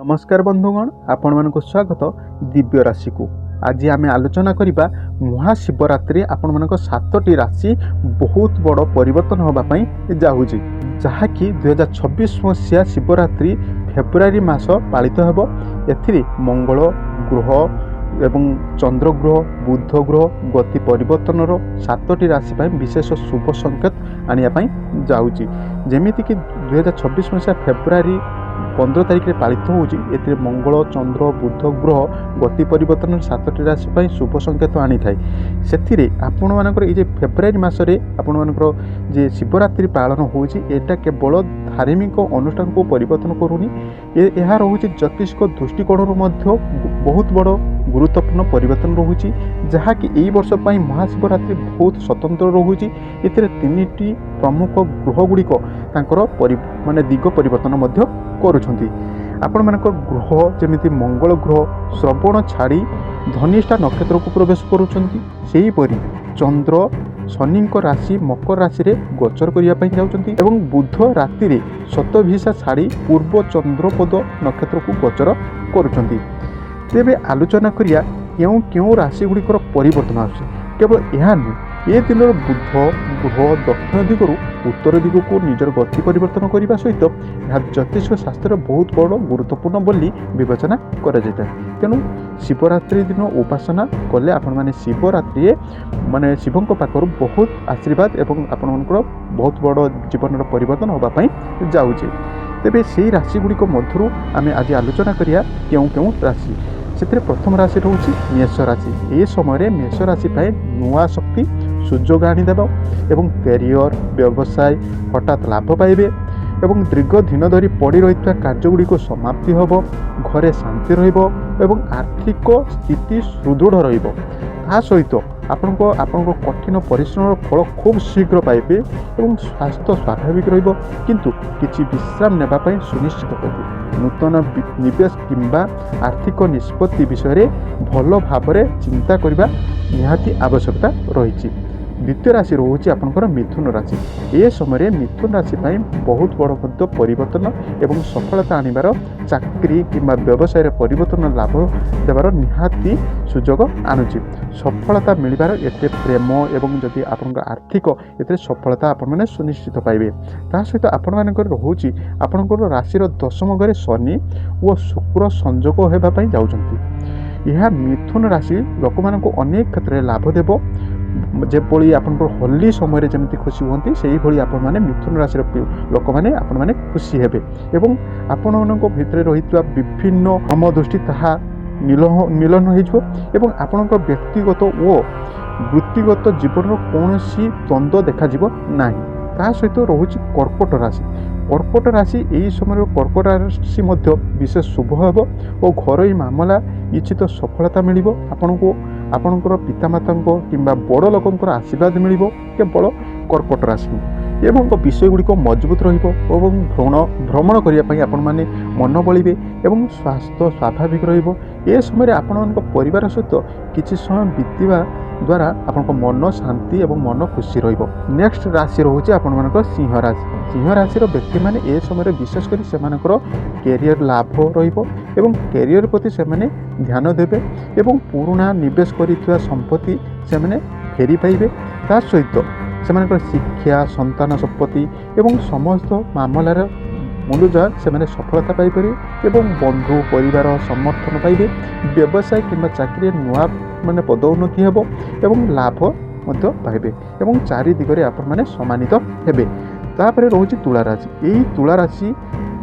नमस्कार बंधुगण, आपण मानक स्वागत दिव्य राशि को। आज आम आलोचना करवा महाशिवरात्रि आपण मानक 7टी राशि बहुत बड़ परिवर्तन होगापाई जाऊँगी, जहाँकि 2026 मसीहा शिवरात्रि फेब्रुआरी मास पालित होब। एथिरे मंगल ग्रह एवं चंद्र ग्रह बुध ग्रह गति परिवर्तन 7टी राशि विशेष शुभ संकेत आने जाऊँगी। जमीक 2026 मसीहा फेब्रुआरी 15 तारिख में पालित होउची। एथिरे मंगल चंद्र बुध ग्रह गति परिवर्तन 7टी राशि शुभ संकेत आनी थाए। सेथिरे आपण मानकर ये फेब्रुआरी मासरे आपण मानकर जे शिवरात्रि पालन होउची, एटा केवल धार्मिक अनुष्ठान को परिवर्तन करूनी, यह रोचे ज्योतिष दृष्टिकोण बहुत बड़ गुरुत्वपूर्ण परिवर्तन रोचे, जहाँकि यही वर्ष महाशिवरात्रि बहुत स्वतंत्र रोचे। एथिरे 3टी प्रमुख ग्रह गुड़िक माने दिग परिवर्तन करुछंती। आपण मानकर ग्रह जमिति मंगल ग्रह श्रवण छाड़ी धनिष्ठा नक्षत्र को प्रवेश करुछंती। सेही परि चंद्र शनि राशि मकर राशि रे गोचर करने जाउछंती एवं बुध राति रे शतभिषा छाड़ी पूर्व चंद्रपद नक्षत्र को गोचर करुछंती। तेबे आलोचना करिया क्यों क्यों राशि गुड़िकर परिवर्तन आसुछि। केवल यह नुह, ये दिन बुध ग्रह दक्षिण दिगरू उत्तर दिग को निजर गति परिवर्तन करने सहित यह ज्योतिष शास्त्र बहुत बड़ गुरुत्वपूर्ण बोली विवेचना करा जाता है। तेणु शिवरात्रि दिन उपासना कले आपण माने शिवरात्रि माने शिवों पाखर बहुत आशीर्वाद एवं आपण बहुत बड़ जीवन परिवर्तन होगापाई जाऊँचे। तेबे से राशि गुड़िक मध्यरू आम आज आलोचना करिया क्यों क्यों राशि। से प्रथम राशि रोचे मेष राशि। ये समय मेष राशि नुआ शक्ति सुजोग आनीदेव एवं कैरियर व्यवसाय हठात लाभ पाइबे एवं दीर्घ दिन धरी पड़ी रही कार्यगुड़िक समाप्ति होब, घरे शांति रहिबो एवं आर्थिक स्थिति सुदृढ़ रहिबो। ता सहित आपण कठिन परिश्रम फल खूब शीघ्र पाइबे एवं स्वास्थ्य स्वाभाविक रहिबो, किंतु किछि विश्राम नेबा पई सुनिश्चित करिबे। नूतन निवेश किंबा आर्थिक निष्पत्ति विषय भल भावरे चिंता करबा निहाती आवश्यकता रही। द्वितीय राशि रोचे आपंकर मिथुन राशि। ये समय मिथुन राशि बहुत बड़ परिवर्तन एवं सफलता आनिबार चाकरी किंबा व्यवसाय परिवर्तन लाभ देवार निहाती सुजोग आनुची। सफलता मिलबार एते प्रेम एवं जदि आपण आर्थिक एते सफलता आपण माने सुनिश्चित पाइबे। ता सहित आपण मानकर रोची आपणकर राशिर दशम घरे शनि और शुक्र संजोग होबा पई जाउछंती। यह मिथुन राशि लोक मानक अनेक क्षेत्र में लाभ देव। जेपली आपंकर होली समय जमी खुशी होती से आपण मैंने मिथुन राशि लोक मैंने आपण मैंने खुशी हेबे एवं आपण मानक भितर रही विभिन्न हम दृष्टि ताहा मिलन हो आपण व्यक्तिगत और वृत्तिगत जीवन कौन द्वंद्व देखा ना। ता सहित रोचे कर्कट राशि। कर्कट राशि यही समय कर्कट राशि विशेष शुभ होब और घरोई मामला इच्छित सफलता मिल आपणकर पितामाता किंबा बड़ लोकंर आशीर्वाद मिल केवल कर्कट राशि एवं विषय गुड़िक मजबूत रही भ्रमण करने आपण मैंने मन बलिबे एवं स्वास्थ्य स्वाभाविक रही। समय आपण परिवार सहित किसी समय बीतवा द्वारा आपण मन शांति एवं मन खुशी रहिबो। नेक्स्ट राशि रोचे आपण मानक सिंह राशि। सिंह राशि व्यक्ति माने ए समय विशेषकर से कैरियर लाभ रहिबो एवं कैरियर प्रति से ध्यान देबे एवं पुराना निवेश करिଥିବା संपत्ति से फेरी पाइबे। ता सहित से शिक्षा संतान संपत्ति एवं समस्त मामलार मूलजा से सफलता पाइपर एवं बंधु परिवार समर्थन पाइबे। व्यवसाय किंबा चाकरी नुआ माने पदोन्नति हेबो एवं लाभ पाइबे एवं चारि दिगरे आपण माने सम्मानित हेबे। तापर रोचे तुला राशि। यही तुला राशि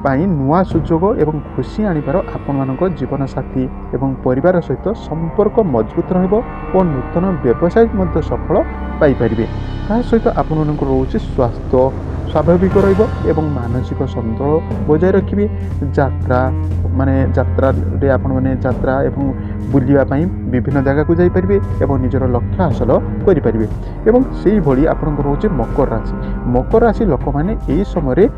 नुआ सुजोग एवं खुशी आनिबार आपण मानक जीवन साथी एवं परिवार सहित संपर्क मजबूत रहिबो और नूतन व्यवसाय मध्य सफल पाई परिबे। ता सहित आपण मानक रोचे स्वास्थ्य स्वाभाविक रहिबो एवं मानसिक संतुलन बजाय रखिबे। यात्रा रे आपण माने यात्रा एवं बुलिया पई विभिन्न जगह को जाई परिबे एवं निजर लक्ष्य हासिल करि परिबे। एवं सेही भली आपण रोचे मकर राशि। मकर राशि लोक माने एही समय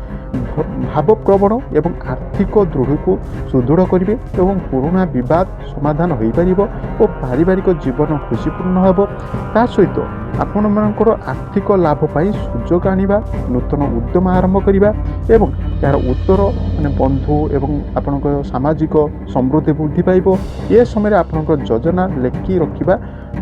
ଭାବପ୍ରବଣ ଏବଂ ଆର୍ଥିକ ଦୃଢ଼କୁ ସୁଦୃଢ଼ କରିବେ ଏବଂ ପୁରୁଣା ବିବାଦ ସମାଧାନ ହୋଇପାରିବ ଓ ପାରିବାରିକ ଜୀବନ ଖୁସିପୂର୍ଣ୍ଣ ହେବ। ତା ସହିତ ଆପଣମାନଙ୍କର ଆର୍ଥିକ ଲାଭ ପାଇଁ ସୁଯୋଗ ଆଣିବା, ନୂତନ ଉଦ୍ୟମ ଆରମ୍ଭ କରିବା ଏବଂ ଏହାର ଉତ୍ତର ବନ୍ଧୁ ଏବଂ ଆପଣଙ୍କ ସାମାଜିକ ସମୃଦ୍ଧି ବୃଦ୍ଧି ପାଇବ। ଏ ସମୟରେ ଆପଣଙ୍କ ଯୋଜନା ଲେଖି ରଖିବା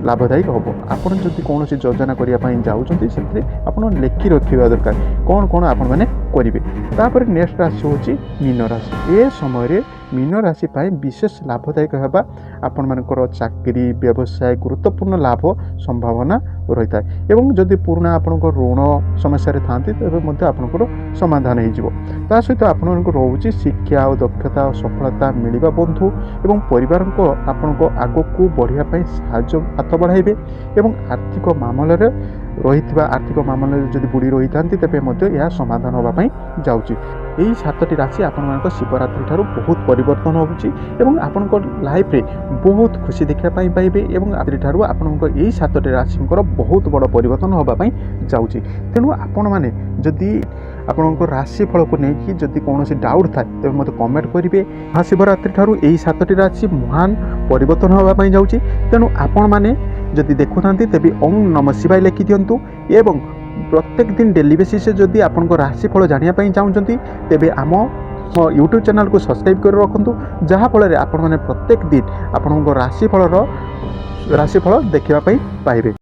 ଲାଭଦାୟକ ହେବ। ଆପଣ ଯଦି କୌଣସି ଯୋଜନା କରିବା ପାଇଁ ଯାଉଛନ୍ତି ସେଥିରେ ଆପଣ ଲେଖି ରଖିବା ଦରକାର କ'ଣ କ'ଣ ଆପଣମାନେ କରିବେ। ତାପରେ ନେକ୍ସଟ ରାଶି ହେଉଛି ମୀନ ରାଶି। ଏ ସମୟରେ ମୀନ ରାଶି ପାଇଁ ବିଶେଷ ଲାଭଦାୟକ ହେବା ଆପଣମାନଙ୍କର ଚାକିରି ବ୍ୟବସାୟ ଗୁରୁତ୍ୱପୂର୍ଣ୍ଣ ଲାଭ ସମ୍ଭାବନା ରହିଥାଏ ଏବଂ ଯଦି ପୁରୁଣା ଆପଣଙ୍କ ଋଣ ସମସ୍ୟାରେ ଥାଆନ୍ତି ତେବେ ମଧ୍ୟ ଆପଣଙ୍କର ସମାଧାନ ହୋଇଯିବ। ତା ସହିତ ଆପଣମାନଙ୍କୁ ରହୁଛି ଶିକ୍ଷା ଓ ଦକ୍ଷତା ଓ ସଫଳତା ମିଳିବା ବନ୍ଧୁ ଏବଂ ପରିବାରଙ୍କ ଆପଣଙ୍କ ଆଗକୁ ବଢ଼ିବା ପାଇଁ ସାହାଯ୍ୟ ହାତ ବଢ଼ାଇବେ ଏବଂ ଆର୍ଥିକ ମାମଲାରେ ଯଦି ବୁଡ଼ି ରହିଥାନ୍ତି ତେବେ ମଧ୍ୟ ଏହା ସମାଧାନ ହେବା ପାଇଁ ଯାଉଛି। ଏହି 7ଟି ରାଶି ଆପଣମାନଙ୍କ ଶିବରାତ୍ରି ଠାରୁ ବହୁତ ପରିବର୍ତ୍ତନ ହେଉଛି ଏବଂ ଆପଣଙ୍କ ଲାଇଫରେ ବହୁତ ଖୁସି ଦେଖିବା ପାଇଁ ପାଇବେ ଏବଂ ଠାରୁ ଆପଣଙ୍କ ଏହି 7ଟି ରାଶିଙ୍କର ବହୁତ ବଡ଼ ପରିବର୍ତ୍ତନ ହେବା ପାଇଁ ଯାଉଛି। ତେଣୁ ଆପଣମାନେ ଯଦି ଆପଣଙ୍କ ରାଶିଫଳକୁ ନେଇକି ଯଦି କୌଣସି ଡାଉଟ୍ ଥାଏ ତେବେ ମୋତେ କମେଣ୍ଟ କରିବେ। ମହାଶିବରାତ୍ରି ଠାରୁ ଏହି 7ଟି ରାଶି ମହାନ ପରିବର୍ତ୍ତନ ହେବା ପାଇଁ ଯାଉଛି। ତେଣୁ ଆପଣମାନେ ଯଦି ଦେଖୁଥାନ୍ତି ତେବେ ଓଁ ନମଃ ଶିବାୟ ଲେଖିଦିଅନ୍ତୁ ଏବଂ ପ୍ରତ୍ୟେକ ଦିନ ଡେଲି ବେସିସ୍ରେ ଯଦି ଆପଣଙ୍କ ରାଶିଫଳ ଜାଣିବା ପାଇଁ ଚାହୁଁଛନ୍ତି ତେବେ ଆମ ୟୁଟ୍ୟୁବ୍ ଚ୍ୟାନେଲକୁ ସବସ୍କ୍ରାଇବ୍ କରି ରଖନ୍ତୁ, ଯାହାଫଳରେ ଆପଣମାନେ ପ୍ରତ୍ୟେକ ଦିନ ଆପଣଙ୍କ ରାଶିଫଳ ଦେଖିବା ପାଇଁ ପାଇବେ।